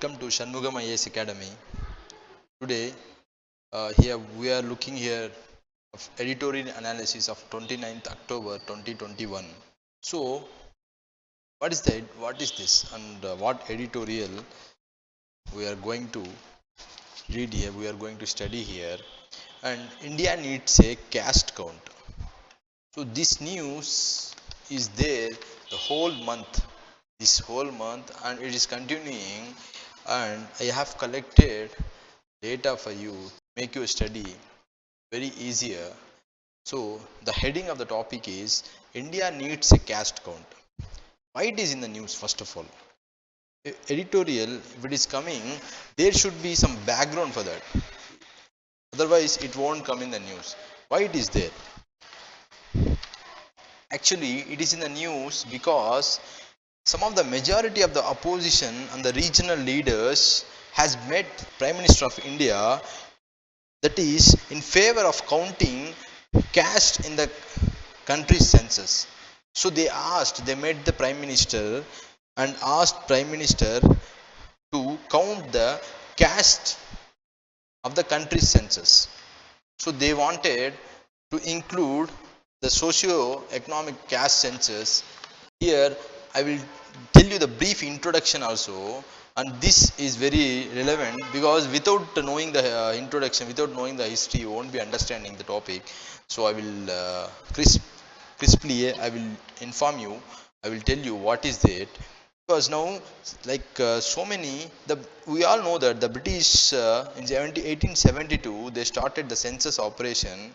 Welcome to Shanmugam IAS Academy. Today, here we are looking here of editorial analysis of 29th October 2021. So, what is that? What is this? And what editorial we are going to read here? We are going to study here. And India needs a caste count. So, this news is there the whole month. This whole month, and it is continuing. And I have collected data for you, make your study very easier. So the heading of the topic is India needs a caste count. Why it is in the news? First of all, editorial, if it is coming, there should be some background for that, otherwise it won't come in the news. Why it is there? Actually, it is in the news because some of the majority of the opposition and the regional leaders has met Prime Minister of India, that is in favor of counting caste in the country's census. So they met the Prime Minister and asked Prime Minister to count the caste of the country's census. So they wanted to include the socio-economic caste census. Here I will tell you the brief introduction also, and this is very relevant because without knowing the introduction, without knowing the history, you won't be understanding the topic. So I will crisply I will inform you, I will tell you what is it. Because now, like so many, we all know that the British in 1872 they started the census operation,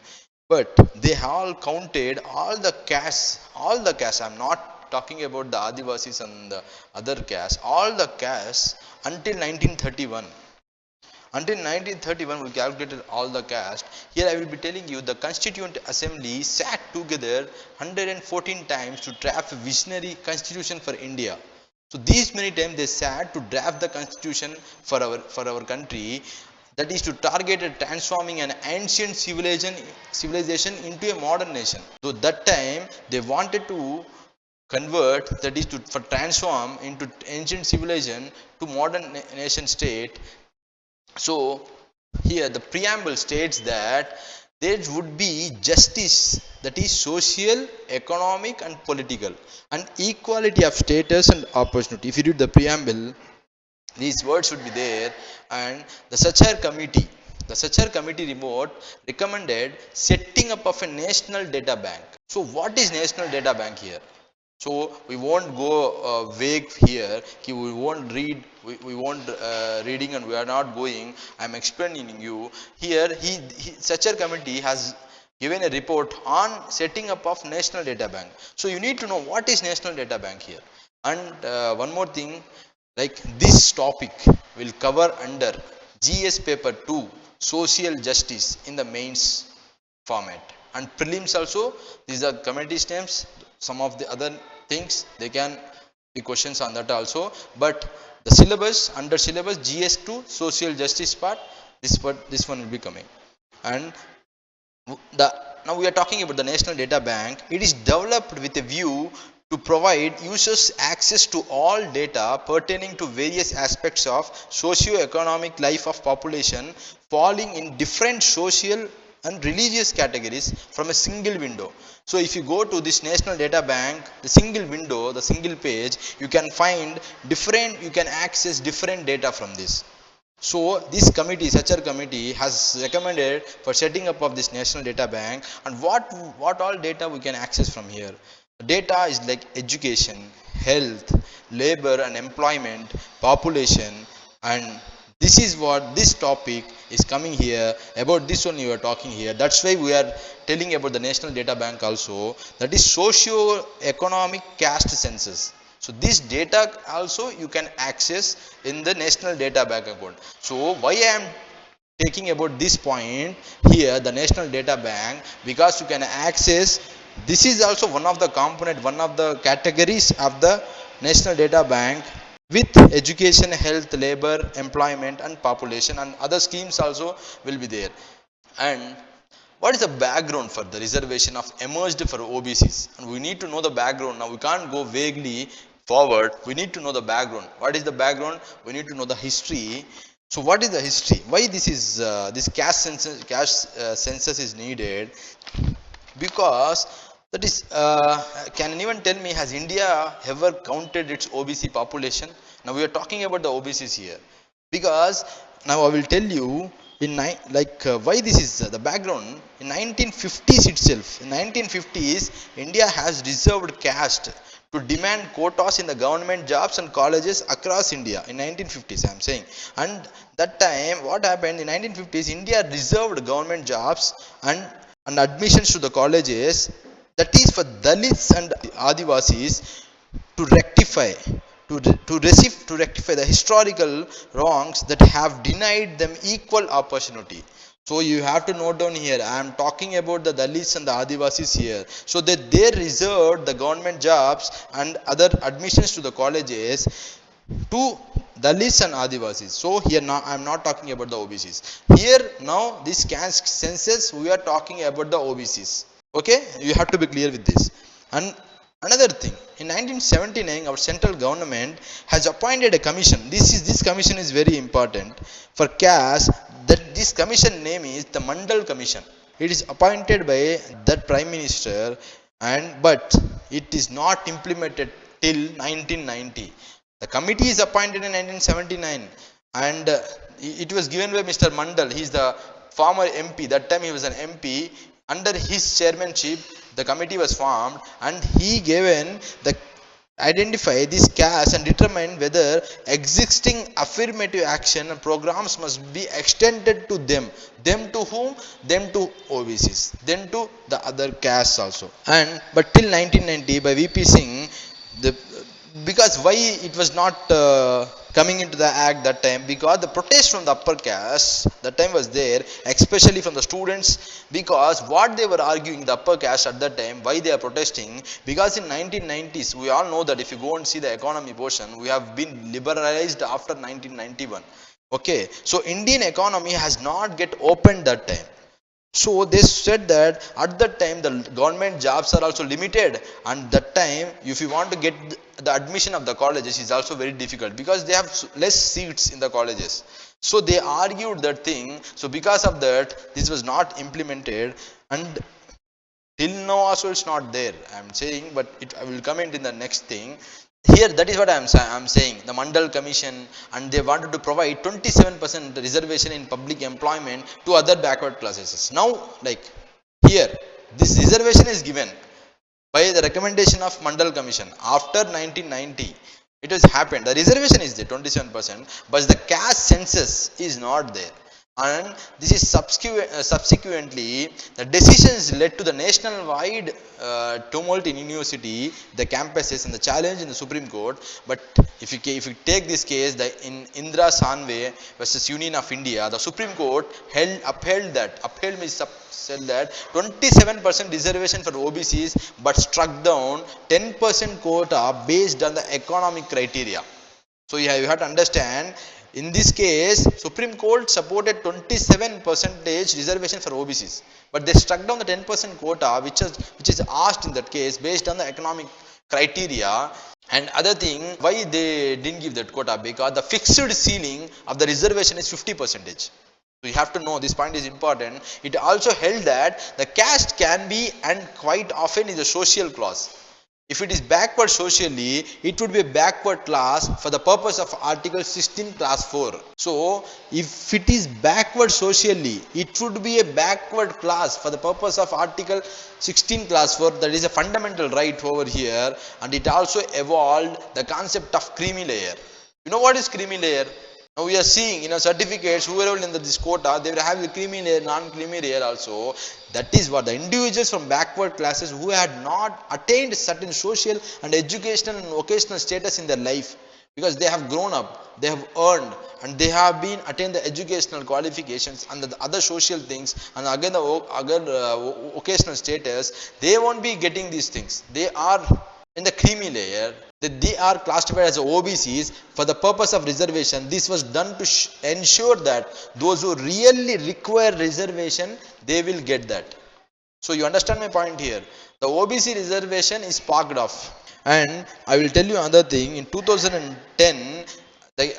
but they all counted all the castes, all the castes. I'm not talking about the Adivasis and the other castes, all the castes until 1931. Until 1931, we calculated all the caste. Here I will be telling you the Constituent Assembly sat together 114 times to draft a visionary constitution for India. So these many times they sat to draft the constitution for our country, that is to target transforming an ancient civilization into a modern nation. So that time they wanted to convert, that is to for transform into ancient civilization to modern nation state. So here the preamble states that there would be justice, that is social, economic and political, and equality of status and opportunity. If you read the preamble, these words should be there. And the Sachar committee report recommended setting up of a national data bank. So what is national data bank here? So we won't go vague here. We won't read. We won't reading, and we are not going. I am explaining you here. Such a committee has given a report on setting up of national data bank. So you need to know what is national data bank here. And one more thing, like this topic will cover under GS paper 2 social justice in the mains format, and prelims also. These are committee's names. Some of the other things they can be questions on that also, but the syllabus, under syllabus GS2 social justice part, this one will be coming. And now we are talking about the national data bank. It is developed with a view to provide users access to all data pertaining to various aspects of socio-economic life of population falling in different social and religious categories from a single window. So if you go to this national data bank, the single window, the single page, you can find different, you can access different data from this. So this committee, Sachar committee, has recommended for setting up of this national data bank. And what all data we can access from here? Data is like education, health, labor and employment, population, and this is what this topic is coming here. About this one you are talking here. That's why we are telling about the national data bank also, that is socio-economic caste census. So this data also you can access in the national data bank account. So why I am taking about this point here, the national data bank, because you can access, this is also one of the component, one of the categories of the national data bank, with education, health, labor, employment and population, and other schemes also will be there. And what is the background for the reservation of emerged for OBCs? And we need to know the background. Now we can't go vaguely. forward, we need to know the background. What is the background? We need to know the history. So what is the history? Why this caste census is needed? Because that is, can anyone tell me, has India ever counted its OBC population? Now we are talking about the OBCs here, because now I will tell you why this is the background. In 1950s itself, in 1950s, India has reserved caste to demand quotas in the government jobs and colleges across India. In 1950s, I am saying, and that time what happened in 1950s? India reserved government jobs and admissions to the colleges, that is for Dalits and Adivasis, to rectify to rectify the historical wrongs that have denied them equal opportunity. So you have to note down here, I am talking about the Dalits and the Adivasis here. So that they reserved the government jobs and other admissions to the colleges to Dalits and Adivasis. So here now I am not talking about the OBCs. Here now this caste census, we are talking about the OBCs. Okay, you have to be clear with this. And another thing, in 1979, our central government has appointed a commission. This commission is very important for caste. That this commission name is the Mandal Commission. It is appointed by that Prime Minister, but it is not implemented till 1990. The committee is appointed in 1979, and it was given by Mr. Mandal. He is the former MP. That time he was an MP. Under his chairmanship, the committee was formed, and he given the identify this caste and determine whether existing affirmative action and programs must be extended to them. Them to whom? Them to OBCs. Then to the other castes also. And but till 1990, by VP Singh, the because why it was not coming into the act that time? Because the protest from the upper caste that time was there, especially from the students, because what they were arguing, the upper caste at that time, why they are protesting, because in 1990s we all know that if you go and see the economy portion, we have been liberalized after 1991. Okay, so Indian economy has not get opened that time. So they said that at that time the government jobs are also limited, and that time if you want to get the admission of the colleges is also very difficult because they have less seats in the colleges. So they argued that thing. So because of that, this was not implemented, and till now also it's not there. I am saying, but I will comment in the next thing. Here, that is what I am saying. The Mandal Commission, and they wanted to provide 27% reservation in public employment to other backward classes. Now, like here, this reservation is given by the recommendation of Mandal Commission after 1990. It has happened. The reservation is there, 27%, but the caste census is not there. And this is subsequently the decisions led to the national-wide tumult in university, the campuses, and the challenge in the Supreme Court. But if you take this case, in Indira Sanve versus Union of India, the Supreme Court upheld means said that 27% reservation for OBCs, but struck down 10% quota based on the economic criteria. So you have to understand. In this case, Supreme Court supported 27% reservation for OBCs, but they struck down the 10% quota, which is asked in that case based on the economic criteria. And other thing, why they didn't give that quota? Because the fixed ceiling of the reservation is 50%. So you have to know, this point is important. It also held that the caste can be, and quite often is a social clause. If it is backward socially, it would be a backward class for the purpose of Article 16 class 4. So, if it is backward socially, it would be a backward class for the purpose of Article 16 class 4. That is a fundamental right over here, and it also evolved the concept of creamy layer. You know what is creamy layer? Now we are seeing in our certificates, whoever in this quota, they will have the creamy layer, non-creamy layer also. That is what the individuals from backward classes who had not attained certain social and educational and vocational status in their life, because they have grown up, they have earned, and they have been attained the educational qualifications and the other social things, and again the vocational status, they won't be getting these things. They are in the creamy layer, that they are classified as OBCs for the purpose of reservation. This was done to ensure that those who really require reservation, they will get that. So you understand my point here. The OBC reservation is parked off. And I will tell you another thing. In 2010,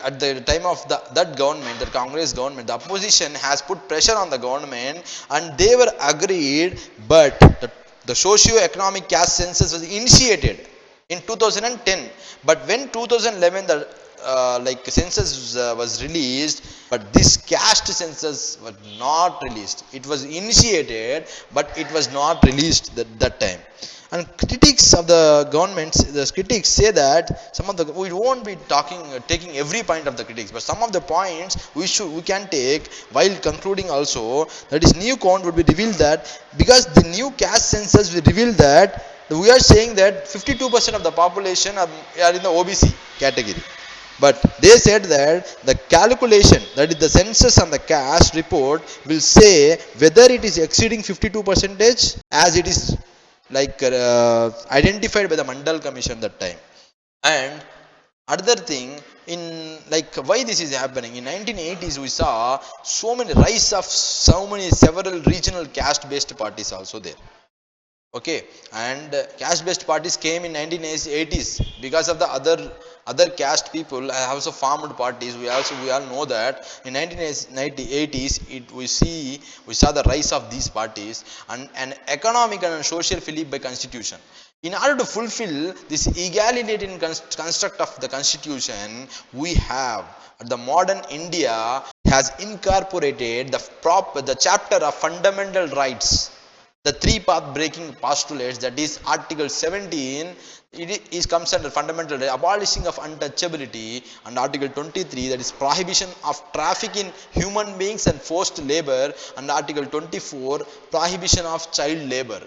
at the time of that government, the Congress government, the opposition has put pressure on the government, and they were agreed. But the socio-economic caste census was initiated in 2010. But when 2011 the census was released, but this caste census was not released. It was initiated, but it was not released that time. And critics of the government, the critics say that some of the, we won't be taking every point of the critics, but some of the points we can take while concluding also. That is, new count would be revealed that because the new caste census will reveal that we are saying that 52% of the population are in the OBC category. But they said that the calculation, that is the census and the caste report, will say whether it is exceeding 52 percentage as it is identified by the Mandal Commission that time. And another thing, in why this is happening, in 1980s we saw so many rise of several regional caste based parties also there. Okay, and caste based parties came in 1980s because of the other caste people have also formed parties. We all know that in 1980s we saw the rise of these parties, and an economic and social fillip by constitution. In order to fulfill this egalitarian construct of the constitution, we have the modern India has incorporated the chapter of fundamental rights, the three path breaking postulates, that is article 17, it comes under fundamental right, abolishing of untouchability, and article 23, that is prohibition of traffic in human beings and forced labor, and article 24, prohibition of child labor.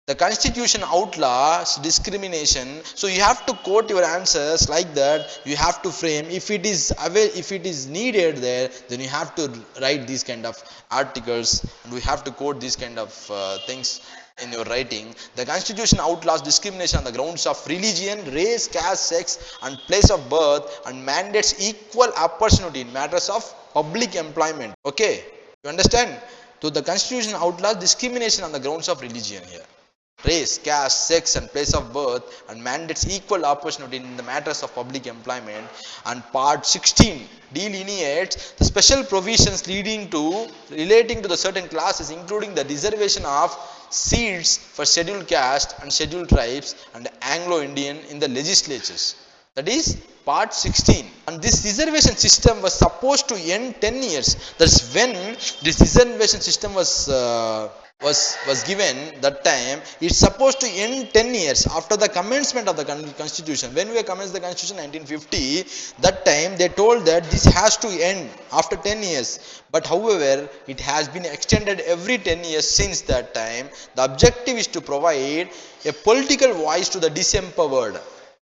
The constitution outlaws discrimination, so you have to quote your answers like that. You have to frame, if it is needed there, then you have to write these kind of articles, and we have to quote these kind of things in your writing. The constitution outlaws discrimination on the grounds of religion, race, caste, sex, and place of birth, and mandates equal opportunity in matters of public employment. Okay, you understand? So the constitution outlaws discrimination on the grounds of religion here, race, caste, sex, and place of birth, and mandates equal opportunity in the matters of public employment. And part 16 delineates the special provisions relating to the certain classes, including the reservation of seats for scheduled caste and scheduled tribes and Anglo-Indian in the legislatures. That is part 16. And this reservation system was supposed to end 10 years. That's when this reservation system was given that time. It's supposed to end 10 years after the commencement of the constitution. When we commenced the constitution 1950, that time they told that this has to end after 10 years. But however, it has been extended every 10 years since that time. The objective is to provide a political voice to the disempowered.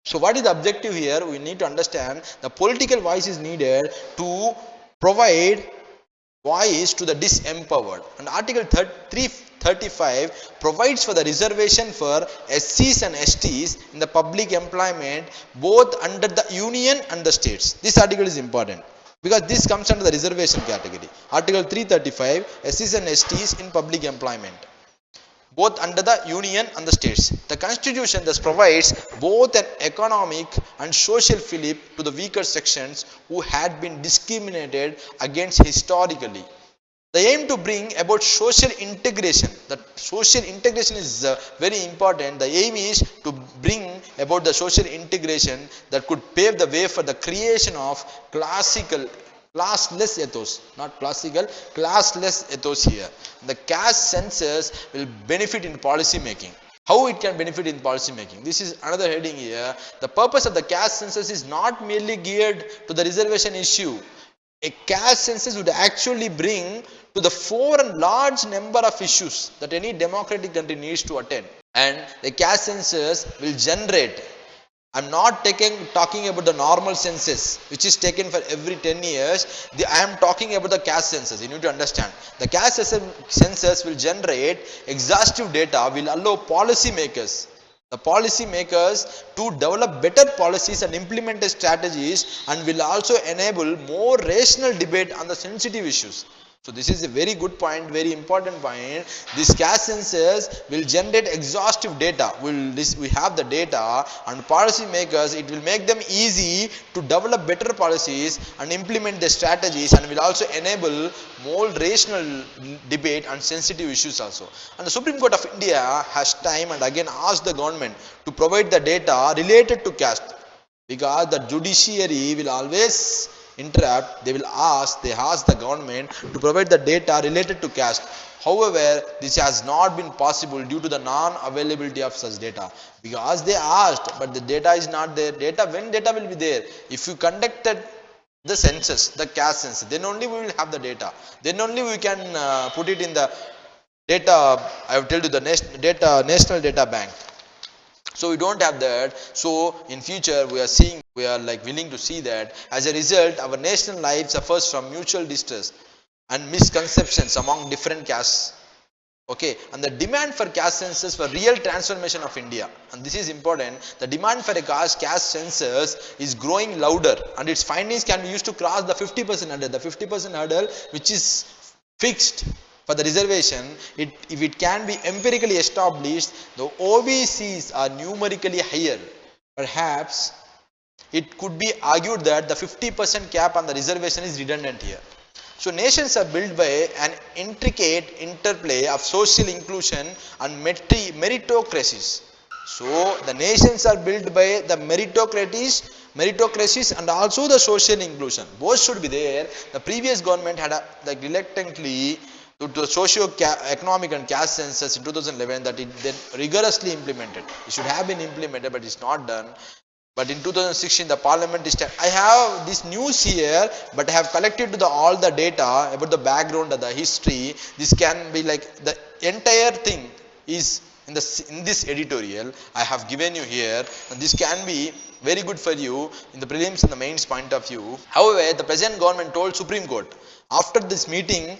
So what is the objective here? We need to understand the political voice is needed to provide voice to the disempowered. And article 335 provides for the reservation for SCs and STs in the public employment, both under the union and the states. This article is important because this comes under the reservation category. Article 335, SCs and STs in public employment, both under the union and the states. The constitution thus provides both an economic and social fillip to the weaker sections who had been discriminated against historically. The aim to bring about social integration. The social integration is very important. The aim is to bring about the social integration that could pave the way for the creation of classless ethos, not classical, classless ethos here. The caste census will benefit in policy making. How it can benefit in policy making? This is another heading here. The purpose of the caste census is not merely geared to the reservation issue. A caste census would actually bring to the fore a large number of issues that any democratic country needs to attend. And the caste census will generate, I'm not talking about the normal census which is taken for every 10 years. I am talking about the caste census. You need to understand. The caste census will generate exhaustive data, will allow policymakers to develop better policies and implement strategies, and will also enable more rational debate on the sensitive issues. So this is a very good point, very important point. These caste census will generate exhaustive data. We have the data, and policy makers, it will make them easy to develop better policies and implement their strategies, and will also enable more rational debate on sensitive issues also. And the Supreme Court of India has time and again asked the government to provide the data related to caste, because the judiciary will always interrupt. They ask the government to provide the data related to caste. However, this has not been possible due to the non-availability of such data, because they asked but the data is not there. When data will be there? If you conducted the census, the caste census, then only we will have the data, then only we can put it in the data. I have told you the national data bank. So we don't have that. So in future we are like willing to see that as a result our national life suffers from mutual distrust and misconceptions among different castes. Okay, and the demand for caste census for real transformation of India, and this is important, the demand for a caste census is growing louder, and its findings can be used to cross the 50% hurdle. The 50% hurdle which is fixed for the reservation, if it can be empirically established, the OBCs are numerically higher. Perhaps it could be argued that the 50% cap on the reservation is redundant here. So nations are built by an intricate interplay of social inclusion and meritocracies. So the nations are built by the meritocracies and also the social inclusion. Both should be there. The previous government had reluctantly to socio-economic and caste census in 2011 that it then rigorously implemented. It should have been implemented, but it's not done. But in 2016 the parliament is I have this news here, but I have collected all the data about the background of the history. This can be like the entire thing is in this editorial I have given you here, and this can be very good for you in the prelims and the mains point of view. However, the present government told Supreme Court after this meeting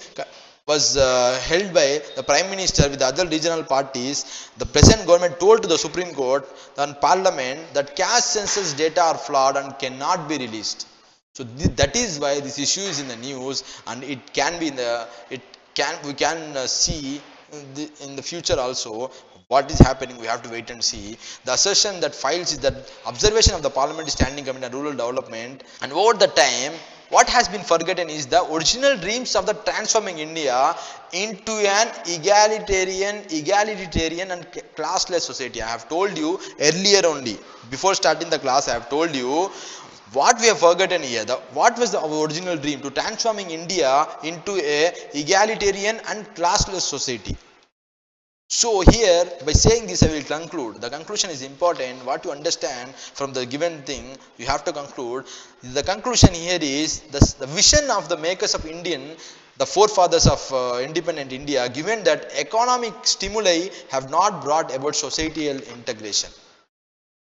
was held by the Prime Minister with the other regional parties, the present government told to the Supreme Court and Parliament that caste census data are flawed and cannot be released. So that is why this issue is in the news, and it can be we can see in the future also what is happening. We have to wait and see. The assertion that files is that observation of the Parliament Standing Committee on Rural Development, and over the time what has been forgotten is the original dreams of the transforming India into an egalitarian and classless society. I have told you earlier only, before starting the class, I have told you what we have forgotten here. What was our original dream? To transforming India into a egalitarian and classless society. So here, by saying this, I will conclude. The conclusion is important. What you understand from the given thing, you have to conclude. The conclusion here is the vision of the makers of the forefathers of independent India, given that economic stimuli have not brought about societal integration.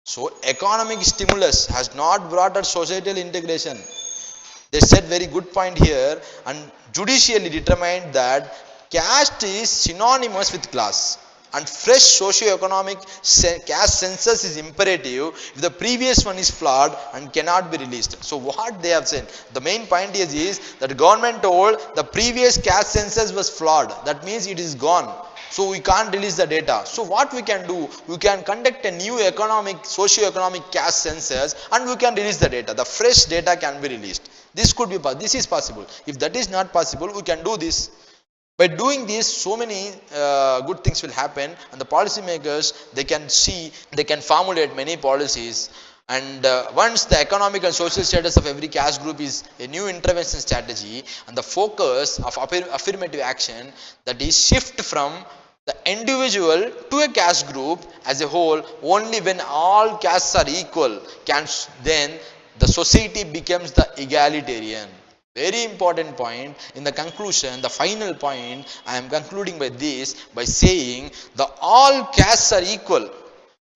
So economic stimulus has not brought about societal integration. They said very good point here, and judicially determined that caste is synonymous with class, and fresh socio-economic caste census is imperative if the previous one is flawed and cannot be released. So what they have said, the main point is that the government told the previous caste census was flawed. That means it is gone. So we can't release the data. So what we can do, we can conduct a new socio-economic caste census, and we can release the data. The fresh data can be released. This is possible. If that is not possible, we can do this. By doing this, so many good things will happen, and the policymakers, they can formulate many policies. And once the economic and social status of every caste group is a new intervention strategy, and the focus of affirmative action, that is shift from the individual to a caste group as a whole, only when all castes are equal then the society becomes the egalitarian. Very important point. In the conclusion, the final point, I am concluding by saying the all castes are equal.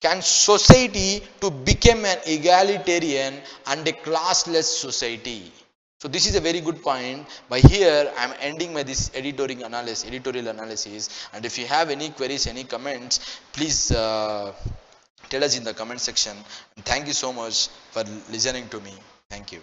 Can society to become an egalitarian and a classless society? So this is a very good point. By here, I am ending this editorial analysis. And if you have any queries, any comments, please tell us in the comment section. And thank you so much for listening to me. Thank you.